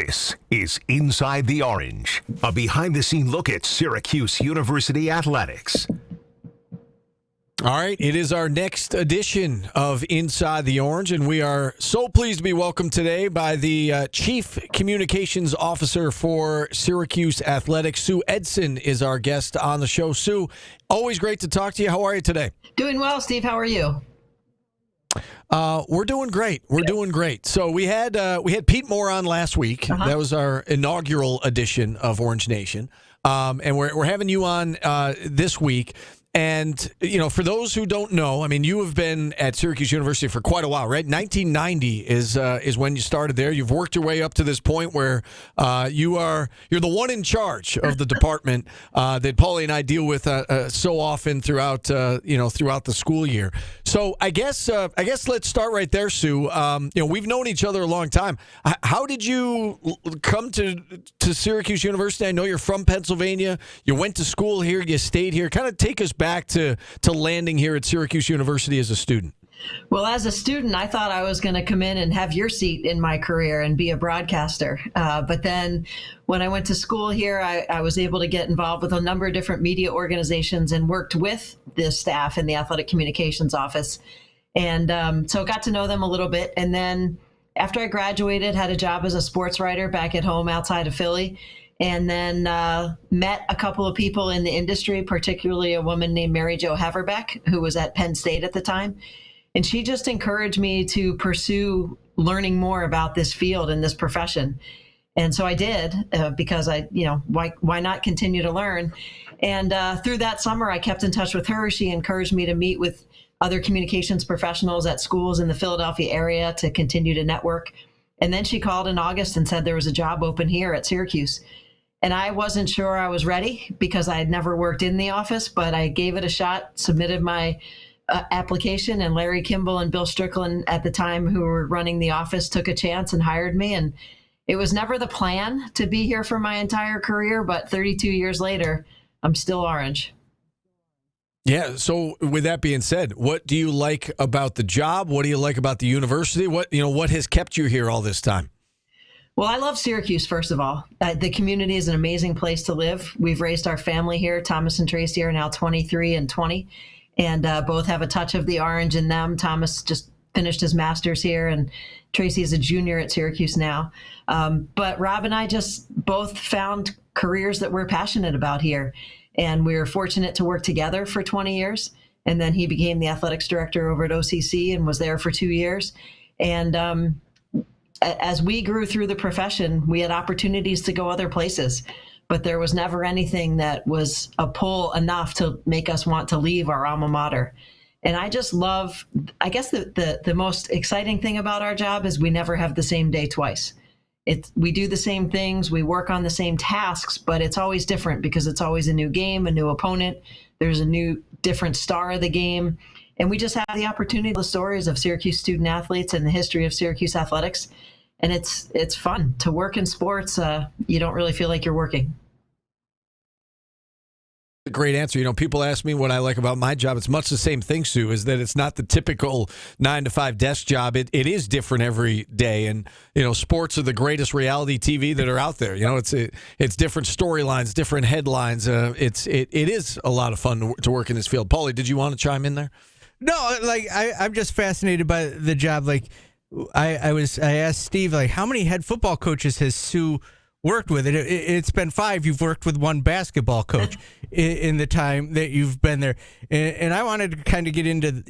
This is Inside the Orange, a behind-the-scene look at Syracuse University athletics. All right, it is our next edition of Inside the Orange, and we are so pleased to be welcomed today by the Chief Communications Officer for Syracuse Athletics. Sue Edson is our guest on the show. Sue, always great to talk to you. How are you today? Doing well, Steve. How are you? We're doing great. We're doing great. So we had Pete Moore on last week. That was our inaugural edition of Orange Nation, and we're having you on this week. And, you know, for those who don't know, I mean, you have been at Syracuse University for quite a while, right? 1990 is when you started there. You've worked your way up to this point where you're the one in charge of the department that Paulie and I deal with so often throughout the school year. So I guess let's start right there, Sue. We've known each other a long time. How did you come to Syracuse University? I know you're from Pennsylvania. You went to school here. You stayed here. Kind of take us back to landing here at Syracuse University as a student. Well, as a student, I thought I was going to come in and have your seat in my career and be a broadcaster. But then when I went to school here, I was able to get involved with a number of different media organizations and worked with the staff in the athletic communications office. And so got to know them a little bit. And then after I graduated, had a job as a sports writer back at home outside of Philly. And then met a couple of people in the industry, particularly a woman named Mary Jo Haverbeck, who was at Penn State at the time. And she just encouraged me to pursue learning more about this field and this profession. And so I did, because why not continue to learn? And through that summer, I kept in touch with her. She encouraged me to meet with other communications professionals at schools in the Philadelphia area to continue to network. And then she called in August and said there was a job open here at Syracuse. And I wasn't sure I was ready because I had never worked in the office, but I gave it a shot, submitted my application, and Larry Kimball and Bill Strickland at the time, who were running the office, took a chance and hired me. And it was never the plan to be here for my entire career, but 32 years later, I'm still Orange. Yeah. So with that being said, what do you like about the job? What do you like about the university? What has kept you here all this time? Well, I love Syracuse, first of all. The community is an amazing place to live. We've raised our family here. Thomas and Tracy are now 23 and 20, and both have a touch of the orange in them. Thomas just finished his master's here, and Tracy is a junior at Syracuse now. But Rob and I just both found careers that we're passionate about here, and we were fortunate to work together for 20 years. And then he became the athletics director over at OCC and was there for 2 years. And as we grew through the profession, we had opportunities to go other places, but there was never anything that was a pull enough to make us want to leave our alma mater. And I just love, I guess the most exciting thing about our job is we never have the same day twice. We do the same things, we work on the same tasks, but it's always different because it's always a new game, a new opponent. There's a new different star of the game. And we just have the opportunity to tell the stories of Syracuse student athletes and the history of Syracuse athletics. And it's fun to work in sports. You don't really feel like you're working. A great answer. People ask me what I like about my job. It's much the same thing, Sue, is that it's not the typical 9-to-5 desk job. It is different every day. And, sports are the greatest reality TV that are out there. It's different storylines, different headlines. It is a lot of fun to work in this field. Paulie, did you want to chime in there? No, I'm just fascinated by the job. I asked Steve, how many head football coaches has Sue worked with? It's been 5. You've worked with one basketball coach in the time that you've been there. And I wanted to kind of get into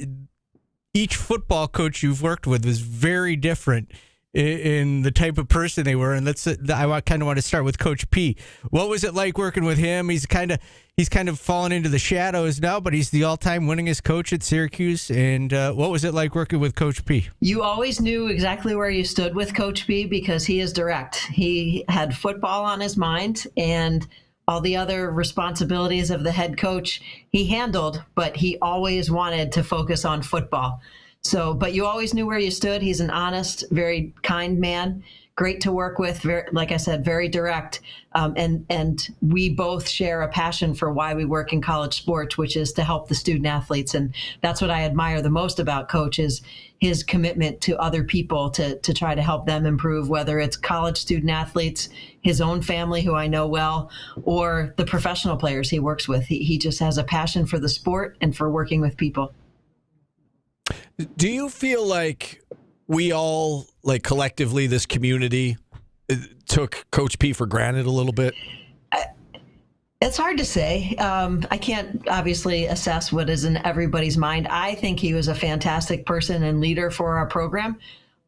each football coach you've worked with was very different in the type of person they were. And I kind of want to start with Coach P. What was it like working with him? He's kind of fallen into the shadows now, but he's the all-time winningest coach at Syracuse. And what was it like working with Coach P? You always knew exactly where you stood with Coach P because he is direct. He had football on his mind, and all the other responsibilities of the head coach he handled, but he always wanted to focus on football. But you always knew where you stood. He's an honest, very kind man, great to work with. Very, like I said, very direct. And we both share a passion for why we work in college sports, which is to help the student athletes. And that's what I admire the most about Coach is his commitment to other people to try to help them improve, whether it's college student athletes, his own family, who I know well, or the professional players he works with. He just has a passion for the sport and for working with people. Do you feel like we all, like collectively, this community, took Coach P for granted a little bit? It's hard to say. I can't obviously assess what is in everybody's mind. I think he was a fantastic person and leader for our program.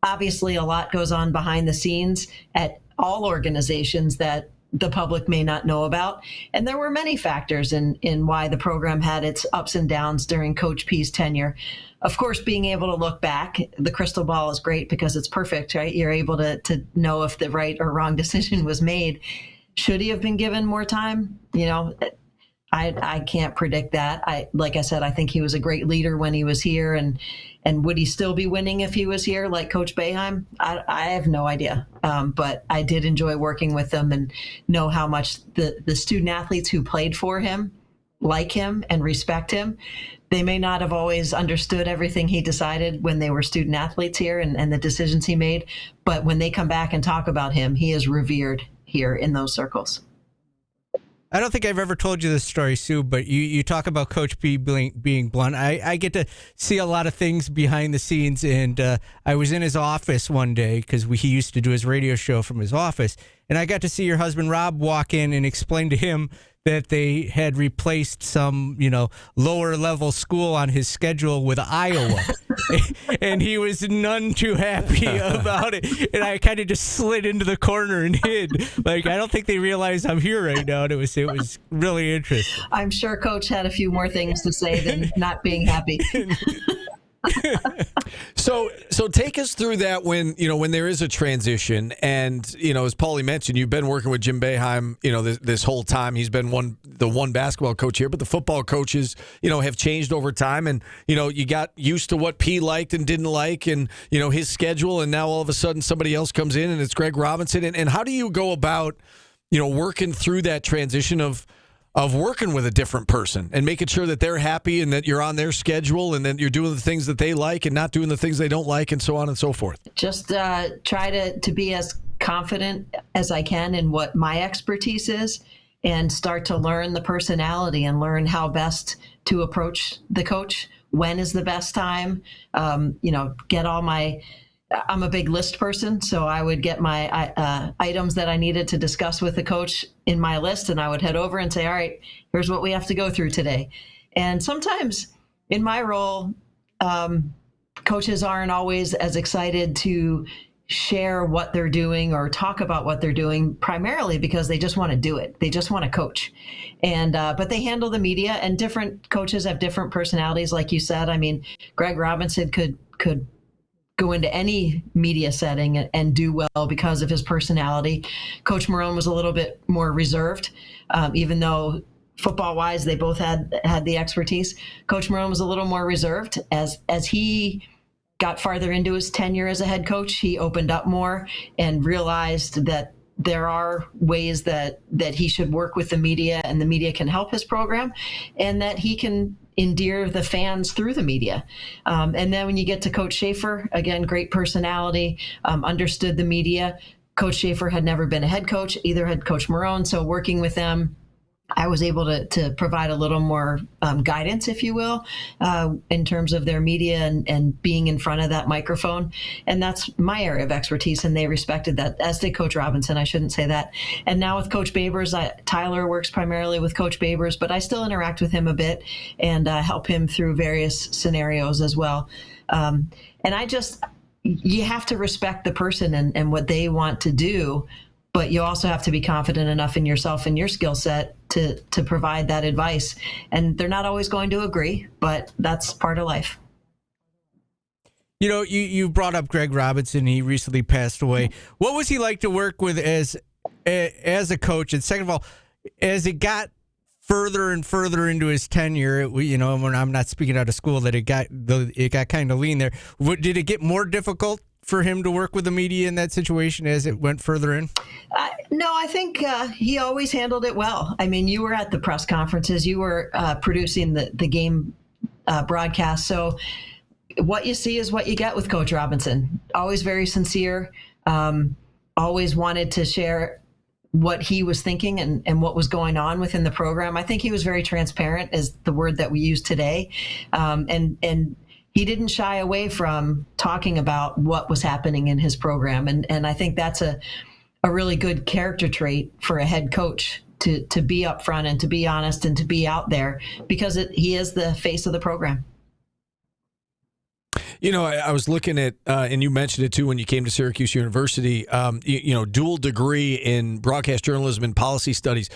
Obviously, a lot goes on behind the scenes at all organizations that the public may not know about. And there were many factors in why the program had its ups and downs during Coach P's tenure. Of course, being able to look back, the crystal ball is great because it's perfect, right? You're able to know if the right or wrong decision was made. Should he have been given more time? I can't predict that. Like I said, I think he was a great leader when he was here, and would he still be winning if he was here, like Coach Boeheim? I have no idea. But I did enjoy working with him and know how much the student athletes who played for him like him and respect him. They may not have always understood everything he decided when they were student athletes here and the decisions he made, but when they come back and talk about him, he is revered here in those circles. I don't think I've ever told you this story, Sue, but you talk about Coach B being blunt. I get to see a lot of things behind the scenes, and I was in his office one day because he used to do his radio show from his office, and I got to see your husband, Rob, walk in and explain to him that they had replaced some, lower level school on his schedule with Iowa. And he was none too happy about it. And I kind of just slid into the corner and hid. Like, I don't think they realize I'm here right now. And it was really interesting. I'm sure Coach had a few more things to say than not being happy. So take us through that when there is a transition, and as Paulie mentioned, you've been working with Jim Boeheim this whole time. He's been the one basketball coach here, but the football coaches have changed over time, and you got used to what P liked and didn't like, and his schedule, and now all of a sudden somebody else comes in and it's Greg Robinson. And how do you go about working through that transition of working with a different person and making sure that they're happy and that you're on their schedule and that you're doing the things that they like and not doing the things they don't like, and so on and so forth? Just try to be as confident as I can in what my expertise is, and start to learn the personality and learn how best to approach the coach. When is the best time? Get all my... I'm a big list person, so I would get my items that I needed to discuss with the coach in my list, and I would head over and say, all right, here's what we have to go through today. And sometimes in my role, coaches aren't always as excited to share what they're doing or talk about what they're doing, primarily because they just want to do it. They just want to coach. And but they handle the media, and different coaches have different personalities, like you said. I mean, Greg Robinson could go into any media setting and do well because of his personality. Coach Marone was a little bit more reserved, even though football-wise they both had the expertise. Coach Marone was a little more reserved. As he got farther into his tenure as a head coach, he opened up more and realized that there are ways that he should work with the media, and the media can help his program, and that he can endear the fans through the media. And then when you get to Coach Schaefer, again, great personality, understood the media. Coach Schaefer had never been a head coach, either had Coach Marone. So working with them, I was able to provide a little more guidance, if you will, in terms of their media and being in front of that microphone. And that's my area of expertise, and they respected that, as did Coach Robinson. I shouldn't say that. And now with Coach Babers, Tyler works primarily with Coach Babers, but I still interact with him a bit and help him through various scenarios as well. And you have to respect the person and what they want to do, but you also have to be confident enough in yourself and your skill set to provide that advice. And they're not always going to agree, but that's part of life. You brought up Greg Robinson. He recently passed away. What was he like to work with as a coach? And second of all, as it got further and further into his tenure, when I'm not speaking out of school, that it got kind of lean there. Did it get more difficult for him to work with the media in that situation as it went further in? No, I think he always handled it well. I mean, you were at the press conferences, you were producing the game broadcast. So what you see is what you get with Coach Robinson. Always very sincere, always wanted to share what he was thinking and what was going on within the program. I think he was very transparent, is the word that we use today. And he didn't shy away from talking about what was happening in his program. And I think that's a really good character trait for a head coach, to be upfront and to be honest and to be out there, because he is the face of the program. You know, I was looking at, and you mentioned it too when you came to Syracuse University, dual degree in broadcast journalism and policy studies.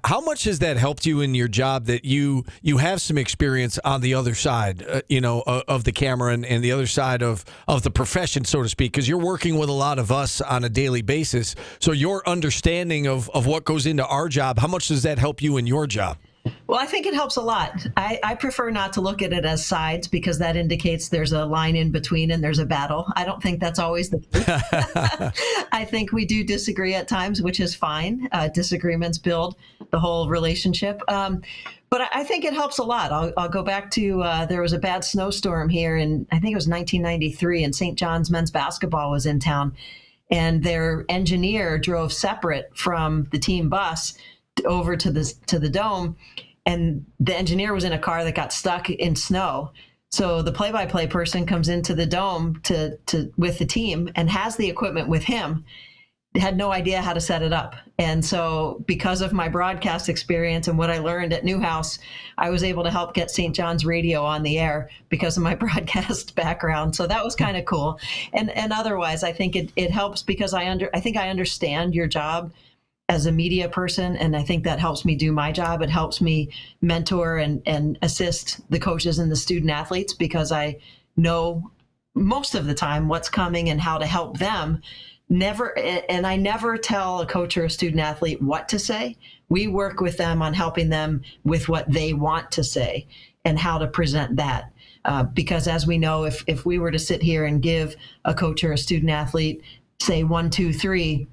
How much has that helped you in your job, that you have some experience on the other side, of the camera and the other side of the profession, so to speak, because you're working with a lot of us on a daily basis. So your understanding of what goes into our job, how much does that help you in your job? Well, I think it helps a lot. I prefer not to look at it as sides, because that indicates there's a line in between and there's a battle. I don't think that's always the case. I think we do disagree at times, which is fine. Disagreements build the whole relationship. But I think it helps a lot. I'll go back to there was a bad snowstorm here in, I think it was 1993, and St. John's men's basketball was in town. And their engineer drove separate from the team bus over to the dome, and the engineer was in a car that got stuck in snow. So the play-by-play person comes into the dome with the team and has the equipment with him. Had no idea how to set it up. And so because of my broadcast experience and what I learned at Newhouse, I was able to help get St. John's Radio on the air because of my broadcast background. So that was kind of cool. And otherwise, I think it helps because I think I understand your job as a media person, and I think that helps me do my job. It helps me mentor and assist the coaches and the student athletes, because I know most of the time what's coming and how to help them. I never tell a coach or a student athlete what to say. We work with them on helping them with what they want to say and how to present that. Because as we know, if we were to sit here and give a coach or a student athlete, say 1, 2, 3,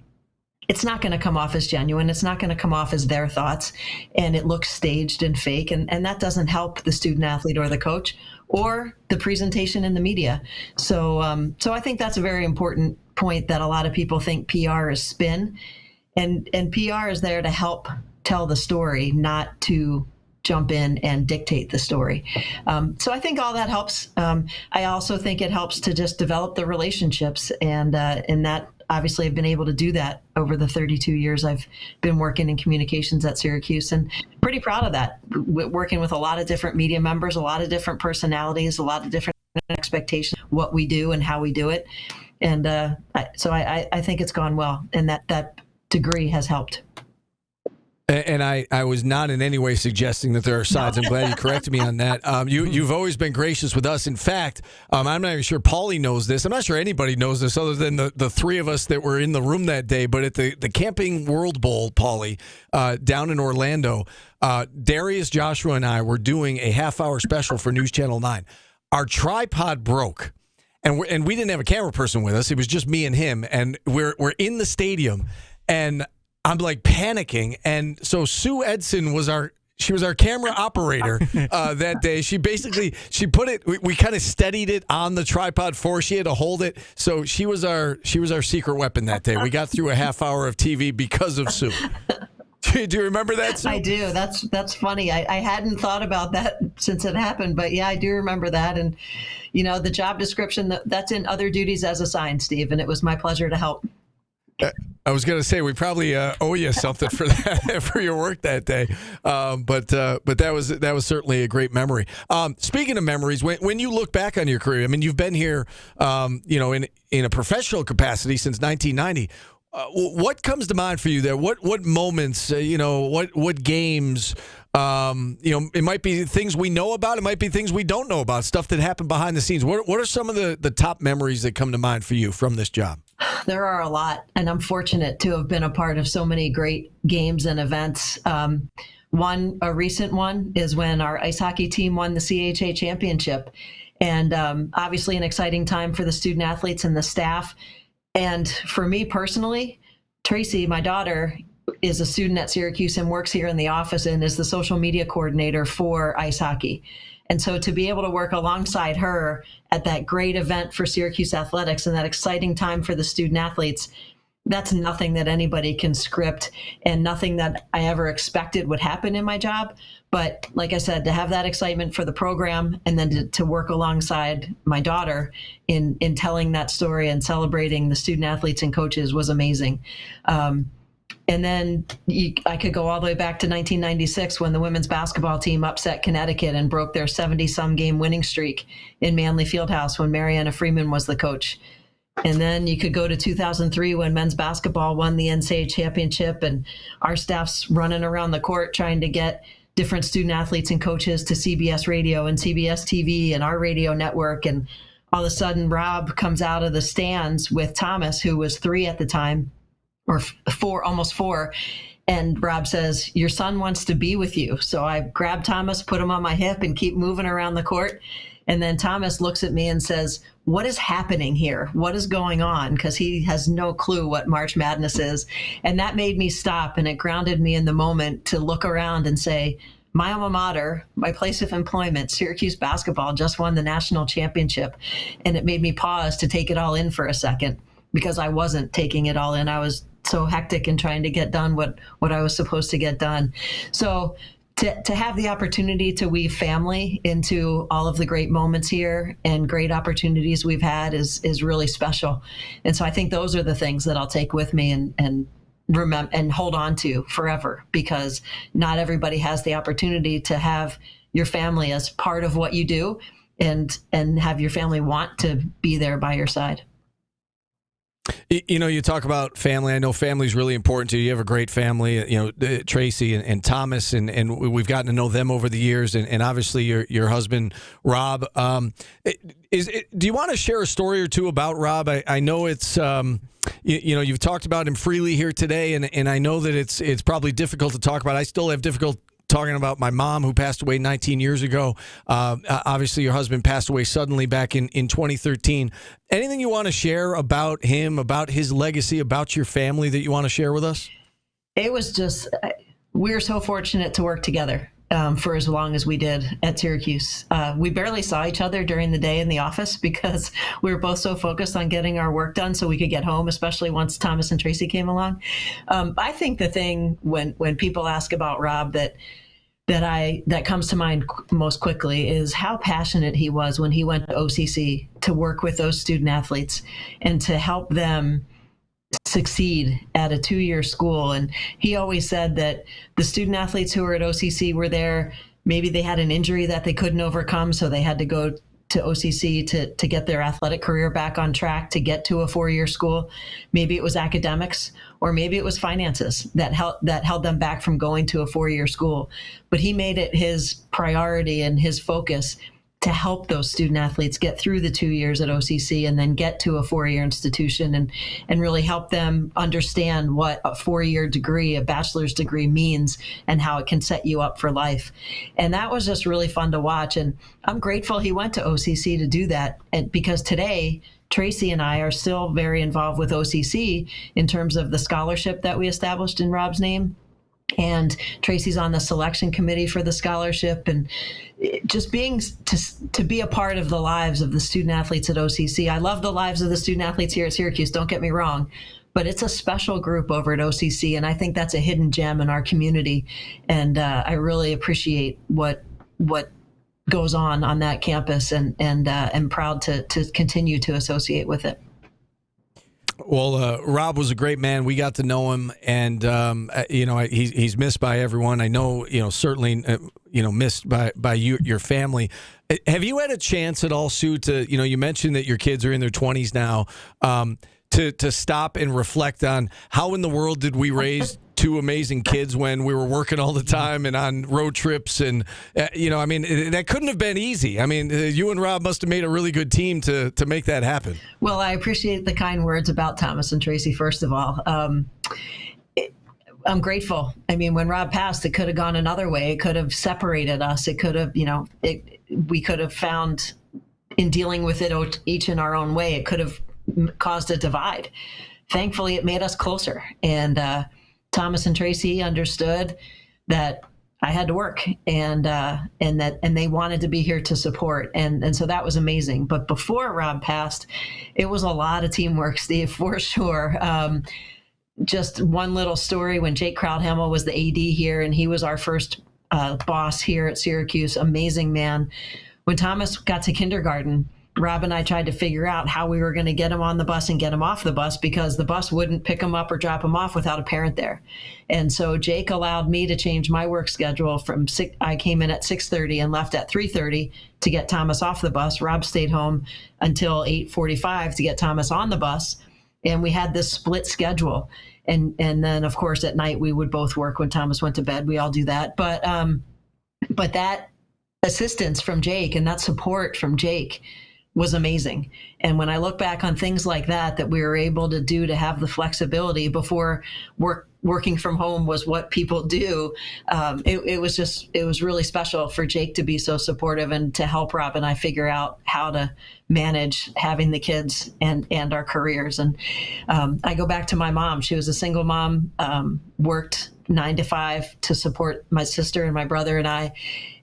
it's not going to come off as genuine. It's not going to come off as their thoughts, and it looks staged and fake. And that doesn't help the student athlete or the coach or the presentation in the media. So I think that's a very important point, that a lot of people think PR is spin, and PR is there to help tell the story, not to jump in and dictate the story. So I think all that helps. I also think it helps to just develop the relationships, and that obviously I've been able to do that over the 32 years I've been working in communications at Syracuse, and pretty proud of that. Working with a lot of different media members, a lot of different personalities, a lot of different expectations, what we do and how we do it. And so I think it's gone well, and that degree has helped. And I was not in any way suggesting that there are sides. I'm glad you corrected me on that. You've always been gracious with us. In fact, I'm not even sure Paulie knows this. I'm not sure anybody knows this other than the three of us that were in the room that day. But at the Camping World Bowl, Paulie, down in Orlando, Darius, Joshua, and I were doing a half-hour special for News Channel 9. Our tripod broke, and we didn't have a camera person with us. It was just me and him, and we're in the stadium, and I'm like panicking, and so Sue Edson was our camera operator that day. She put it. We kind of steadied it on the tripod for her. She had to hold it, so she was our secret weapon that day. We got through a half hour of TV because of Sue. Do you remember that, Sue? I do. That's funny. I hadn't thought about that since it happened, but yeah, I do remember that. And the job description that's in other duties as assigned, Steve, and it was my pleasure to help. I was going to say we probably owe you something for that, for your work that day, but that was certainly a great memory. Speaking of memories, when you look back on your career, I mean, you've been here, in a professional capacity since 1990. What comes to mind for you there? What moments? What games? It might be things we know about. It might be things we don't know about. Stuff that happened behind the scenes. What are some of the top memories that come to mind for you from this job? There are a lot, and I'm fortunate to have been a part of so many great games and events. A recent one is when our ice hockey team won the CHA championship. And obviously an exciting time for the student athletes and the staff. And for me personally, Tracy, my daughter, is a student at Syracuse and works here in the office and is the social media coordinator for ice hockey. And so to be able to work alongside her at that great event for Syracuse athletics and that exciting time for the student athletes, that's nothing that anybody can script and nothing that I ever expected would happen in my job. But like I said, to have that excitement for the program and then to work alongside my daughter in telling that story and celebrating the student athletes and coaches was amazing. And then I could go all the way back to 1996 when the women's basketball team upset Connecticut and broke their 70-some game winning streak in Manley Fieldhouse when Mariana Freeman was the coach. And then you could go to 2003 when men's basketball won the NCAA championship and our staff's running around the court trying to get different student athletes and coaches to CBS radio and CBS TV and our radio network. And all of a sudden, Rob comes out of the stands with Thomas, who was 3 at the time, or 4, almost 4. And Rob says, your son wants to be with you. So I grab Thomas, put him on my hip and keep moving around the court. And then Thomas looks at me and says, what is happening here? What is going on? Because he has no clue what March Madness is. And that made me stop, and it grounded me in the moment to look around and say, my alma mater, my place of employment, Syracuse basketball, just won the national championship. And it made me pause to take it all in for a second, because I wasn't taking it all in. I was so hectic and trying to get done what I was supposed to get done. So to have the opportunity to weave family into all of the great moments here and great opportunities we've had is really special. And so I think those are the things that I'll take with me and remember and hold on to forever, because not everybody has the opportunity to have your family as part of what you do and have your family want to be there by your side. You know, you talk about family. I know family is really important to you. You have a great family, you know, Tracy and Thomas, and we've gotten to know them over the years, and obviously your husband, Rob. Do you want to share a story or two about Rob? I know it's, you know, you've talked about him freely here today, and I know that it's probably difficult to talk about. I still have difficult talking about my mom, who passed away 19 years ago. Obviously, your husband passed away suddenly back in 2013. Anything you want to share about him, about his legacy, about your family that you want to share with us? It was just, we're so fortunate to work together for as long as we did at Syracuse. We barely saw each other during the day in the office because we were both so focused on getting our work done so we could get home, especially once Thomas and Tracy came along. I think the thing when people ask about Rob that comes to mind most quickly is how passionate he was when he went to OCC to work with those student athletes and to help them succeed at a 2-year school. And he always said that the student athletes who were at OCC were there, maybe they had an injury that they couldn't overcome, so they had to go to OCC to get their athletic career back on track to get to a 4-year school. Maybe it was academics, or maybe it was finances that held them back from going to a 4-year school. But he made it his priority and his focus to help those student athletes get through the 2 years at OCC and then get to a 4-year institution and really help them understand what a 4-year degree, a bachelor's degree, means and how it can set you up for life. And that was just really fun to watch. And I'm grateful he went to OCC to do that. And because today, Tracy and I are still very involved with OCC in terms of the scholarship that we established in Rob's name. And Tracy's on the selection committee for the scholarship, and just being to be a part of the lives of the student athletes at OCC. I love the lives of the student athletes here at Syracuse, don't get me wrong, but it's a special group over at OCC, and I think that's a hidden gem in our community. And I really appreciate what goes on that campus, and am proud to continue to associate with it. Well, Rob was a great man. We got to know him, and you know, he's missed by everyone. I know, you know, certainly, you know, missed by you, your family. Have you had a chance at all, Sue, to, you know, you mentioned that your kids are in their 20s now, to stop and reflect on how in the world did we raise two amazing kids when we were working all the time and on road trips, and you know, I mean, that couldn't have been easy. I mean, you and Rob must have made a really good team to make that happen. Well, I appreciate the kind words about Thomas and Tracy, first of all. I'm grateful. I mean, when Rob passed, it could have gone another way. It could have separated us. It could have, you know, we could have found in dealing with it each in our own way, it could have caused a divide. Thankfully, it made us closer. And Thomas and Tracy understood that I had to work, and they wanted to be here to support. And so that was amazing. But before Rob passed, it was a lot of teamwork, Steve, for sure. Just one little story: when Jake Crowdhamel was the AD here, and he was our first boss here at Syracuse, amazing man. When Thomas got to kindergarten, Rob and I tried to figure out how we were going to get him on the bus and get him off the bus, because the bus wouldn't pick him up or drop him off without a parent there. And so Jake allowed me to change my work schedule from I came in at 6:30 and left at 3:30 to get Thomas off the bus. Rob stayed home until 8:45 to get Thomas on the bus. And we had this split schedule. And then, of course, at night we would both work when Thomas went to bed. We all do that. But that assistance from Jake and that support from Jake was amazing. And when I look back on things like that we were able to do, to have the flexibility before working from home was what people do, it was really special for Jake to be so supportive and to help Rob and I figure out how to manage having the kids and our careers. And I go back to my mom. She was a single mom, worked 9 to 5 to support my sister and my brother and I.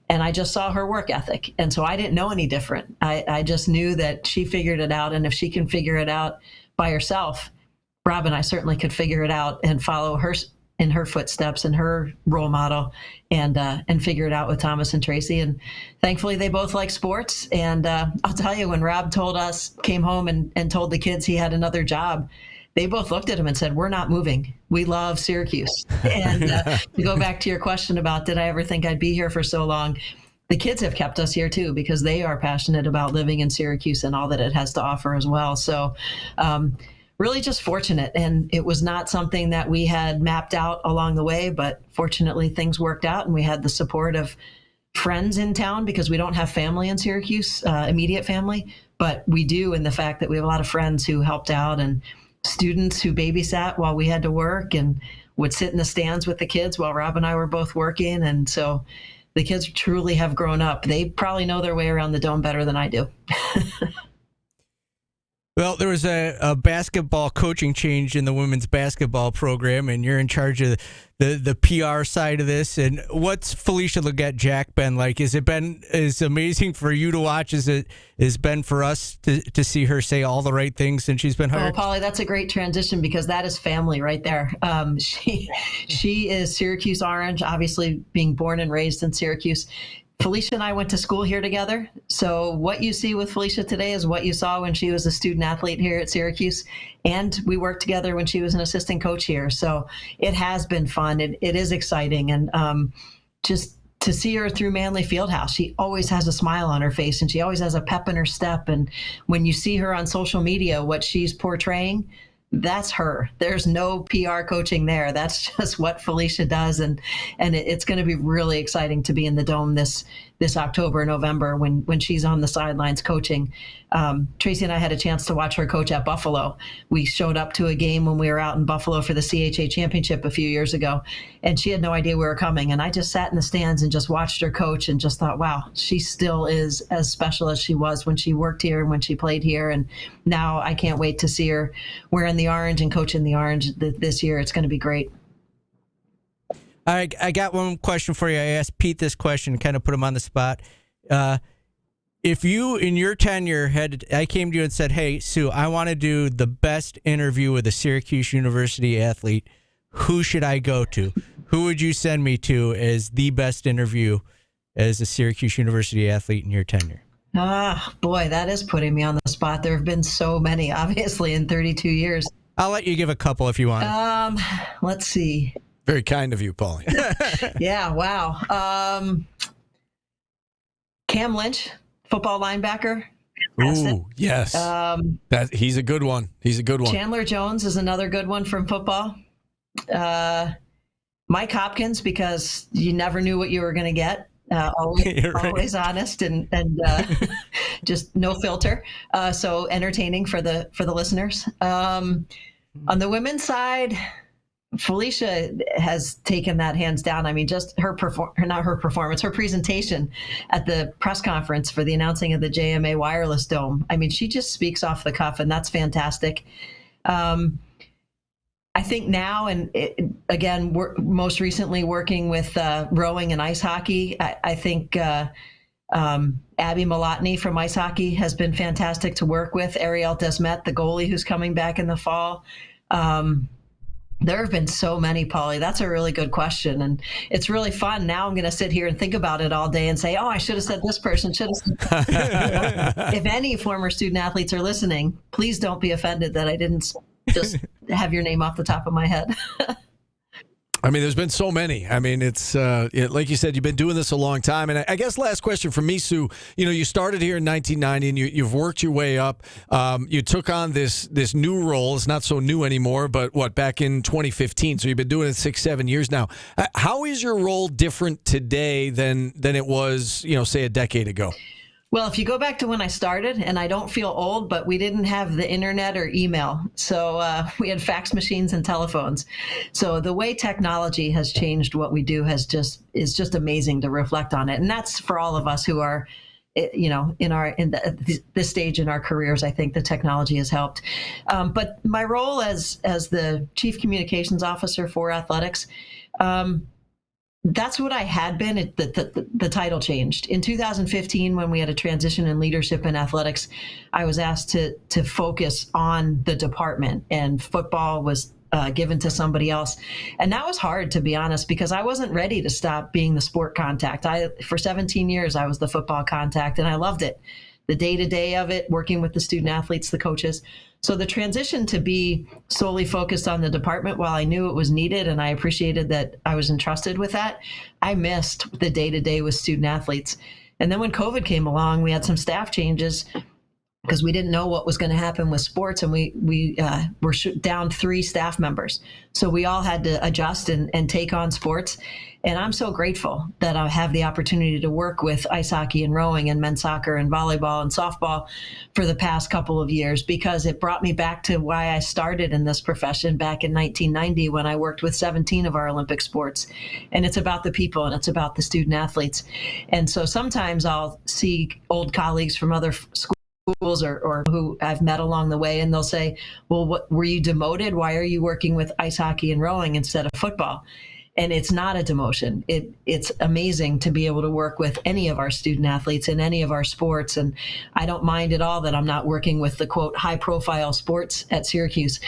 And I just saw her work ethic. And so I didn't know any different. I just knew that she figured it out. And if she can figure it out by herself, Rob and I certainly could figure it out and follow her in her footsteps and her role model, and figure it out with Thomas and Tracy. And thankfully, they both like sports. And I'll tell you, when Rob came home and told the kids he had another job, they both looked at him and said, "We're not moving. We love Syracuse." And to go back to your question about did I ever think I'd be here for so long, the kids have kept us here too, because they are passionate about living in Syracuse and all that it has to offer as well. So really just fortunate. And it was not something that we had mapped out along the way, but fortunately things worked out, and we had the support of friends in town, because we don't have family in Syracuse, immediate family, but we do in the fact that we have a lot of friends who helped out, and students who babysat while we had to work and would sit in the stands with the kids while Rob and I were both working. And so the kids truly have grown up. They probably know their way around the dome better than I do. Well, there was a basketball coaching change in the women's basketball program, and you're in charge of the PR side of this. And what's Felicia Leggett-Jack been like? Has it been as amazing for you to watch as it has been for us to see her say all the right things since she's been hired? Oh, Polly, that's a great transition, because that is family right there. She is Syracuse Orange, obviously being born and raised in Syracuse. Felicia and I went to school here together. So what you see with Felicia today is what you saw when she was a student athlete here at Syracuse. And we worked together when she was an assistant coach here. So it has been fun. It is exciting. And just to see her through Manley Fieldhouse, she always has a smile on her face, and she always has a pep in her step. And when you see her on social media, what she's portraying, that's her. There's no PR coaching there. That's just what Felicia does. And it's going to be really exciting to be in the Dome this October, November, when she's on the sidelines coaching. Tracy and I had a chance to watch her coach at Buffalo. We showed up to a game when we were out in Buffalo for the CHA championship a few years ago, and she had no idea we were coming. And I just sat in the stands and just watched her coach and just thought, wow, she still is as special as she was when she worked here and when she played here. And now I can't wait to see her wearing the orange and coaching the orange this year. It's going to be great. I got one question for you. I asked Pete this question and kind of put him on the spot. If you, in your tenure, I came to you and said, "Hey, Sue, I want to do the best interview with a Syracuse University athlete. Who should I go to? Who would you send me to as the best interview as a Syracuse University athlete in your tenure?" Ah, boy, that is putting me on the spot. There have been so many, obviously, in 32 years. I'll let you give a couple if you want. Let's see. Very kind of you, Paulie. Yeah, wow. Cam Lynch, football linebacker. Ooh, yes. He's a good one. He's a good one. Chandler Jones is another good one from football. Mike Hopkins, because you never knew what you were going to get. Always honest and just no filter. So entertaining for the listeners. On the women's side, Felicia has taken that hands down. I mean, just her presentation at the press conference for the announcing of the JMA Wireless Dome. I mean, she just speaks off the cuff, and that's fantastic. I think now, and again, we're most recently working with rowing and ice hockey. I think Abby Malotny from ice hockey has been fantastic to work with. Ariel Desmet, the goalie who's coming back in the fall. There have been so many, Polly. That's a really good question. And it's really fun. Now I'm going to sit here and think about it all day and say, oh, I should have said this person, should have said If any former student athletes are listening, please don't be offended that I didn't just have your name off the top of my head. I mean, there's been so many. I mean, it's like you said, you've been doing this a long time. And I guess last question for me, Sue, you started here in 1990 and you've worked your way up. You took on this new role. It's not so new anymore, but back in 2015. So you've been doing it 6-7 years now. How is your role different today than it was, say a decade ago? Well, if you go back to when I started, and I don't feel old, but we didn't have the internet or email. So we had fax machines and telephones. So the way technology has changed what we do is just amazing to reflect on it. And that's for all of us who are, this stage in our careers. I think the technology has helped. But my role as the Chief Communications Officer for athletics, that's what I had been. The title changed. In 2015, when we had a transition in leadership in athletics, I was asked to focus on the department, and football was given to somebody else. And that was hard, to be honest, because I wasn't ready to stop being the sport contact. For 17 years, I was the football contact, and I loved it. The day-to-day of it, working with the student athletes, the coaches. So the transition to be solely focused on the department, while I knew it was needed and I appreciated that I was entrusted with that, I missed the day-to-day with student athletes. And then when COVID came along, we had some staff changes because we didn't know what was going to happen with sports, and we were down 3 staff members. So we all had to adjust and take on sports. And I'm so grateful that I have the opportunity to work with ice hockey and rowing and men's soccer and volleyball and softball for the past couple of years, because it brought me back to why I started in this profession back in 1990 when I worked with 17 of our Olympic sports. And it's about the people and it's about the student athletes. And so sometimes I'll see old colleagues from other schools or who I've met along the way, and they'll say, well, what, were you demoted? Why are you working with ice hockey and rowing instead of football? And it's not a demotion. It's amazing to be able to work with any of our student athletes in any of our sports. And I don't mind at all that I'm not working with the, quote, high profile sports at Syracuse,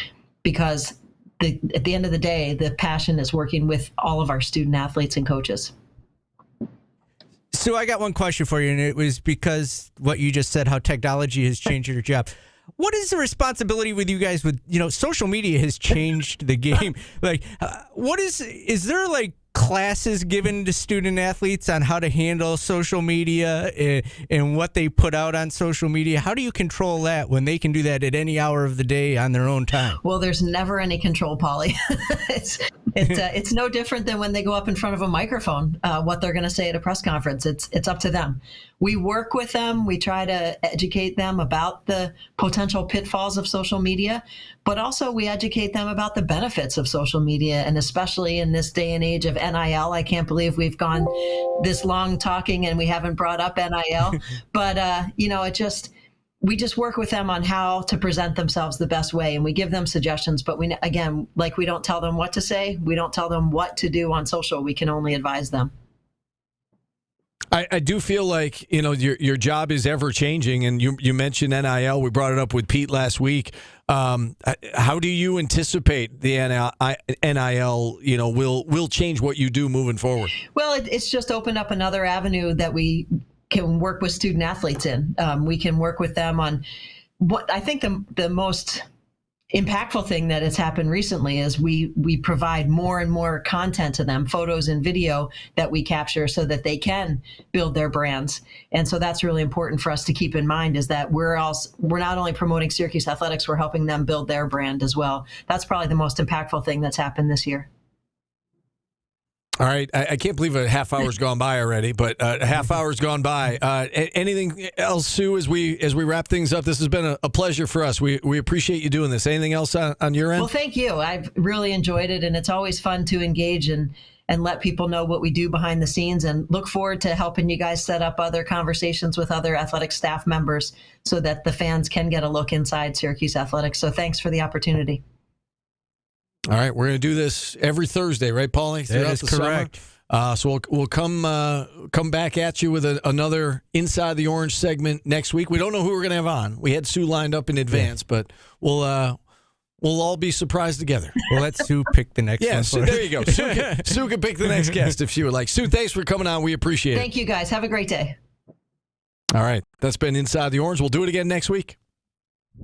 because at the end of the day, the passion is working with all of our student athletes and coaches. So I got one question for you, and it was because what you just said, how technology has changed your job. What is the responsibility with you guys with, social media has changed the game. Like, is there like classes given to student athletes on how to handle social media and what they put out on social media? How do you control that when they can do that at any hour of the day on their own time? Well, there's never any control, Polly. It's no different than when they go up in front of a microphone, what they're going to say at a press conference. It's up to them. We work with them. We try to educate them about the potential pitfalls of social media, but also we educate them about the benefits of social media. And especially in this day and age of NIL, I can't believe we've gone this long talking and we haven't brought up NIL. But, we just work with them on how to present themselves the best way, and we give them suggestions. But we don't tell them what to say. We don't tell them what to do on social. We can only advise them. I do feel like, your job is ever changing, and you mentioned NIL. We brought it up with Pete last week. How do you anticipate the NIL, will change what you do moving forward? Well, it's just opened up another avenue that we can work with student athletes in. We can work with them on what I think the most impactful thing that has happened recently is we provide more and more content to them, photos and video that we capture so that they can build their brands. And so that's really important for us to keep in mind, is that we're not only promoting Syracuse athletics, we're helping them build their brand as well. That's probably the most impactful thing that's happened this year. All right, I can't believe a half hour's gone by already, but a half hour's gone by. Anything else, Sue, as we wrap things up? This has been a pleasure for us. We appreciate you doing this. Anything else on your end? Well, thank you. I've really enjoyed it, and it's always fun to engage and let people know what we do behind the scenes, and look forward to helping you guys set up other conversations with other athletic staff members so that the fans can get a look inside Syracuse athletics. So thanks for the opportunity. All right, we're going to do this every Thursday, right, Paulie? That is correct. So we'll come back at you with another Inside the Orange segment next week. We don't know who we're going to have on. We had Sue lined up in advance, but we'll all be surprised together. We'll let Sue pick the next one. Sue, there you go. Sue can pick the next guest if she would like. Sue, thanks for coming on. We appreciate it. Thank you, guys. Have a great day. All right, that's been Inside the Orange. We'll do it again next week.